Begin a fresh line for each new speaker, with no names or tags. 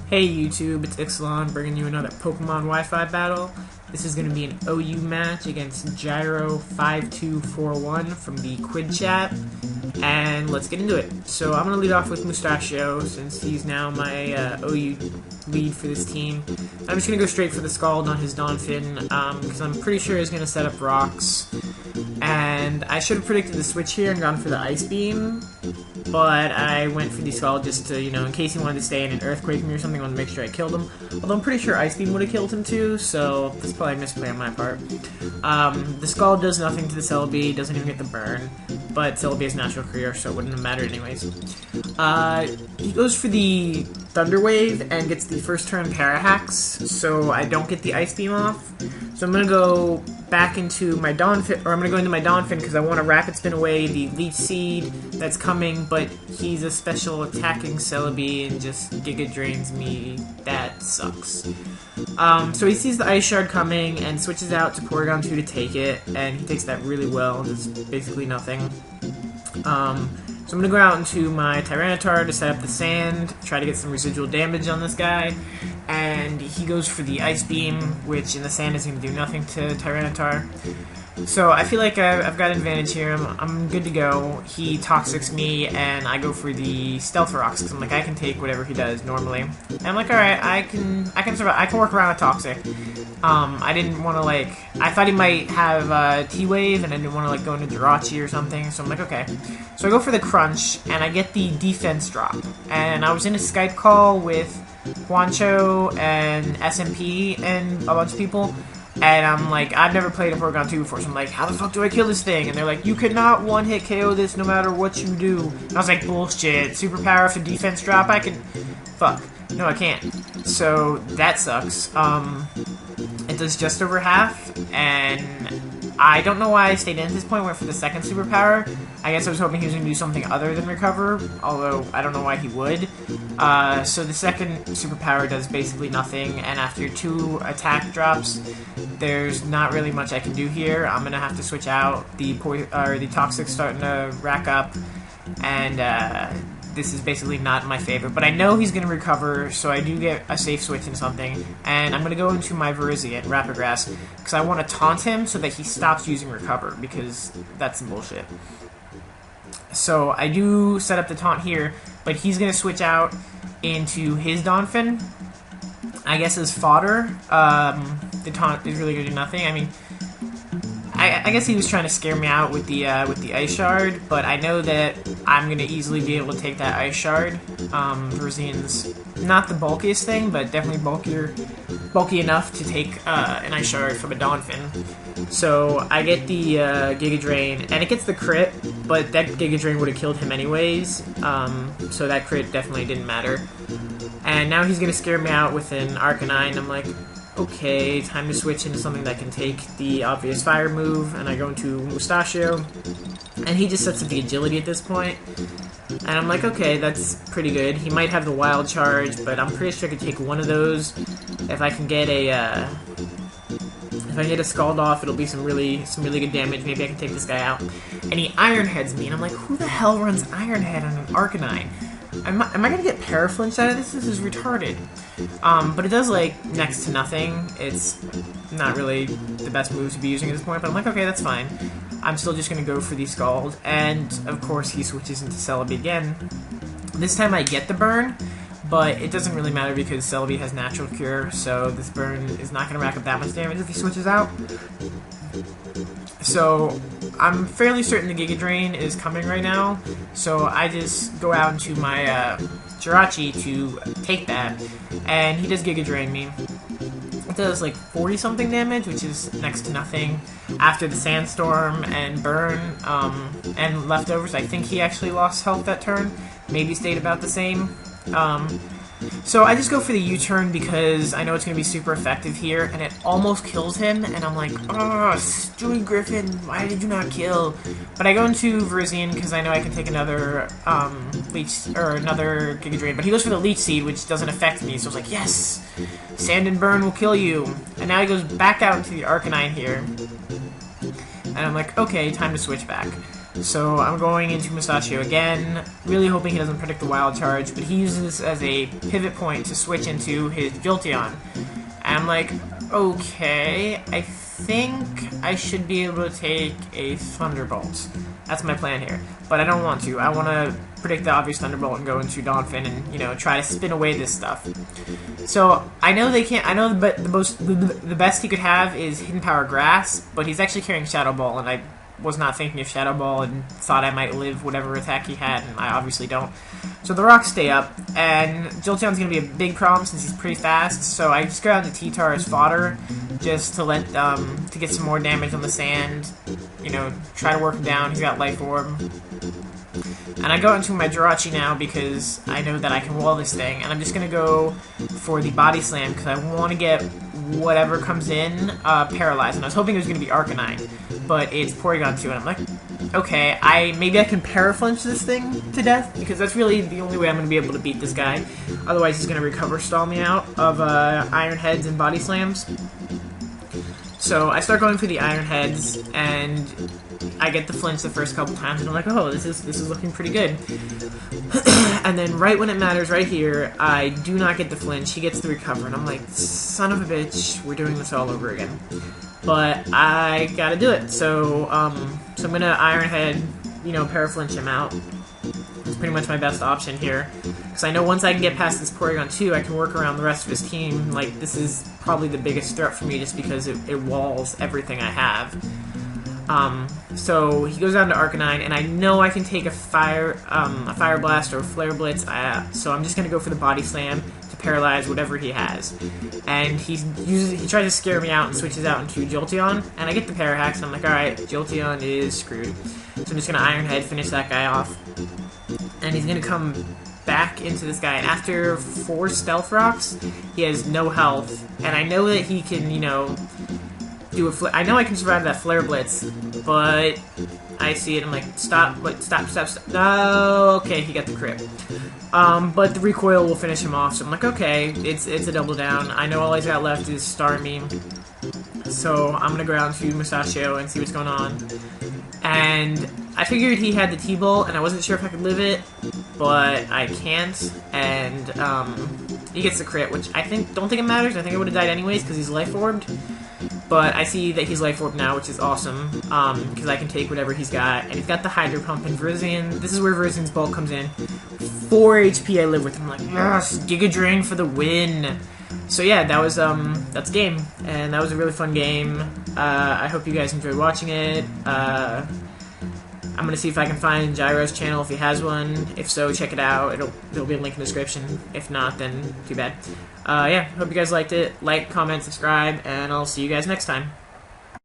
Hey YouTube, it's TheIxelan bringing you another Pokemon Wi-Fi battle. This is going to be an OU match against JAIRO5241 from the Quid chat, and let's get into it. So I'm going to lead off with Mustachio since he's now my OU lead for this team. I'm just going to go straight for the Scald on his Donphin because I'm pretty sure he's going to set up rocks. And I should have predicted the switch here and gone for the Ice Beam, but I went for the Scald just to, in case he wanted to stay in an Earthquake me or something, I wanted to make sure I killed him. Although I'm pretty sure Ice Beam would have killed him too, so that's probably a misplay on my part. The Scald does nothing to the Celebi, doesn't even get the burn, but Celebi has natural career, so it wouldn't have mattered anyways. He goes for the Thunder Wave and gets the first turn Parahacks, so I don't get the Ice Beam off. So I'm going to go back into my Donphin, or I'm going to go into my Donphin because I want to Rapid Spin away the Leech Seed that's coming, but he's a special attacking Celebi and just Giga Drains me. That sucks. So he sees the Ice Shard coming and switches out to Porygon 2 to take it, and he takes that really well. Does basically nothing. So I'm going to go out into my Tyranitar to set up the Sand, try to get some residual damage on this guy, and he goes for the Ice Beam, which in the Sand is going to do nothing to Tyranitar. So I feel like I've got an advantage here. I'm good to go. He Toxics me, and I go for the Stealth Rocks, because I'm like, I can take whatever he does normally. And I'm like, alright, I can survive. I can work around a Toxic. I didn't want to, I thought he might have T-Wave, and I didn't want to, go into Jirachi or something, so I'm like, okay. So I go for the Crunch, and I get the Defense drop. And I was in a Skype call with Juancho and SMP and a bunch of people, and I'm like, I've never played a Porygon 2 before, so I'm like, how the fuck do I kill this thing? And they're like, you cannot one-hit KO this no matter what you do. And I was like, bullshit, superpower for defense drop, I can... Fuck. No, I can't. So, that sucks. It does just over half, and I don't know why I stayed in at this point, went for the second superpower. I guess I was hoping he was going to do something other than recover, although I don't know why he would. So the second superpower does basically nothing, and after 2 attack drops, there's not really much I can do here. I'm going to have to switch out. The Toxic's starting to rack up, and this is basically not in my favor. But I know he's going to recover, so I do get a safe switch in something. And I'm going to go into my Virizion, Rapid Grass, because I want to taunt him so that he stops using Recover, because that's some bullshit. So I do set up the taunt here, but he's going to switch out into his Donphin, I guess as fodder. The taunt is really going to do nothing. I mean, I guess he was trying to scare me out with the Ice Shard, but I know that I'm going to easily be able to take that Ice Shard. Verzion's not the bulkiest thing, but definitely bulky enough to take an Ice Shard from a Donphin. So I get the Giga Drain, and it gets the crit, but that Giga Drain would have killed him anyways, so that crit definitely didn't matter. And now he's going to scare me out with an Arcanine. I'm like, okay, time to switch into something that can take the obvious fire move, and I go into Mustachio, and he just sets up the agility at this point, and I'm like, okay, that's pretty good. He might have the wild charge, but I'm pretty sure I could take one of those. If I can get a Scald off, it'll be some really good damage. Maybe I can take this guy out. And he Iron Heads me, and I'm like, who the hell runs Iron Head on an Arcanine? Am I gonna get Paraflinch out of this? This is retarded. But it does, next to nothing. It's not really the best move to be using at this point, but I'm like, okay, that's fine. I'm still just gonna go for the Scald, and of course he switches into Celebi again. This time I get the burn, but it doesn't really matter because Celebi has natural cure, so this burn is not gonna rack up that much damage if he switches out. So I'm fairly certain the Giga Drain is coming right now, so I just go out into my Jirachi to take that, and he does Giga Drain me. It does 40-something damage, which is next to nothing. After the Sandstorm and Burn and Leftovers, I think he actually lost health that turn, maybe stayed about the same. So I just go for the U-turn because I know it's going to be super effective here, and it almost kills him, and I'm like, oh, Stewie Griffin, why did you not kill? But I go into Virizion because I know I can take another Leech, or another Giga Drain, but he goes for the Leech Seed, which doesn't affect me, so I was like, yes! Sand and Burn will kill you! And now he goes back out into the Arcanine here, and I'm like, okay, time to switch back. So I'm going into Mustachio again, really hoping he doesn't predict the Wild Charge, but he uses this as a pivot point to switch into his Jolteon. And I'm like, okay, I think I should be able to take a Thunderbolt. That's my plan here. But I don't want to. I want to predict the obvious Thunderbolt and go into Donphin and, you know, try to spin away this stuff. So I know they can't. I know the best he could have is Hidden Power Grass, but he's actually carrying Shadow Ball, and I was not thinking of Shadow Ball and thought I might live whatever attack he had, and I obviously don't. So the rocks stay up, and Jolteon's going to be a big problem since he's pretty fast, so I just go out to T-Tar as fodder, just to let, to get some more damage on the sand, you know, try to work him down. He's got Life Orb. And I go into my Jirachi now because I know that I can wall this thing, and I'm just going to go for the Body Slam because I want to get whatever comes in paralyzed. And I was hoping it was going to be Arcanine, but it's Porygon 2, and I'm like, okay, maybe I can Paraflinch this thing to death, because that's really the only way I'm going to be able to beat this guy. Otherwise, he's going to recover stall me out of Iron Heads and Body Slams. So I start going for the Iron Heads, and I get the flinch the first couple times, and I'm like, oh, this is looking pretty good. And then right when it matters, right here, I do not get the flinch. He gets the recover, and I'm like, son of a bitch, we're doing this all over again. But I gotta do it. So I'm gonna Iron Head, you know, Paraflinch him out. It's pretty much my best option here. Because I know once I can get past this Porygon 2, I can work around the rest of his team. Like, this is probably the biggest threat for me just because it walls everything I have. So he goes down to Arcanine, and I know I can take a Fire Blast or a Flare Blitz, so I'm just going to go for the Body Slam to paralyze whatever he has. And he tries to scare me out and switches out into Jolteon, and I get the Parahacks, and I'm like, alright, Jolteon is screwed. So I'm just going to Iron Head, finish that guy off. And he's going to come back into this guy, and after 4 Stealth Rocks, he has no health, and I know that he can, you know, do I know I can survive that Flare Blitz, but I see it, I'm like, stop, no, okay, he got the crit. But the recoil will finish him off, so I'm like, okay, it's a double down. I know all he's got left is Starmie, so I'm gonna go down to Mustachio and see what's going on. And I figured he had the T-Ball, and I wasn't sure if I could live it, but I can't, and he gets the crit, which I don't think it matters. I think I would have died anyways because he's Life Orbed. But I see that he's Life Orb now, which is awesome, because I can take whatever he's got. And he's got the Hydro Pump and Virizion. This is where Virizian's bulk comes in. 4 HP I live with. I'm like, yes, Giga Drain for the win. So yeah, that was, that's game. And that was a really fun game. I hope you guys enjoyed watching it. I'm gonna see if I can find Jairo's channel if he has one. If so, check it out. There'll be a link in the description. If not, then too bad. Yeah, hope you guys liked it. Like, comment, subscribe, and I'll see you guys next time.